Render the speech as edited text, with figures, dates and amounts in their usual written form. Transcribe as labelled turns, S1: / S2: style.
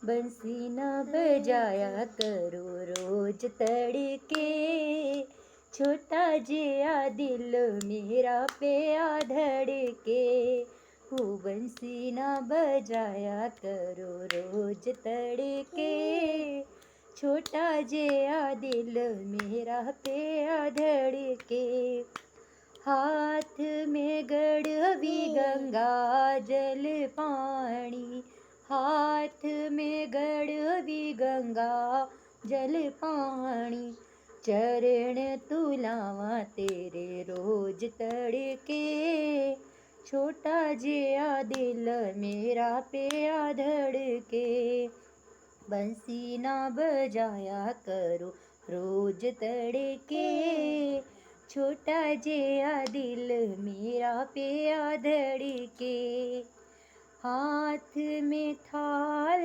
S1: बंसी ना बजाया करो रोज तड़के, छोटा जिया दिल मेरा पे आ धड़के। वो बंसी ना बजाया करो रोज तड़के, छोटा जिया दिल मेरा पे आ धड़के। हाथ में गड़वी गंगा जल पानी, हाथ में गड़वी गंगा जल पानी, चरण तुलावा तेरे रोज तड़के, छोटा जिया दिल मेरा पे आ धड़के। बंसी ना बजाया करो रोज तड़के, छोटा जिया दिल मेरा पे आ धड़के। हाथ में थाली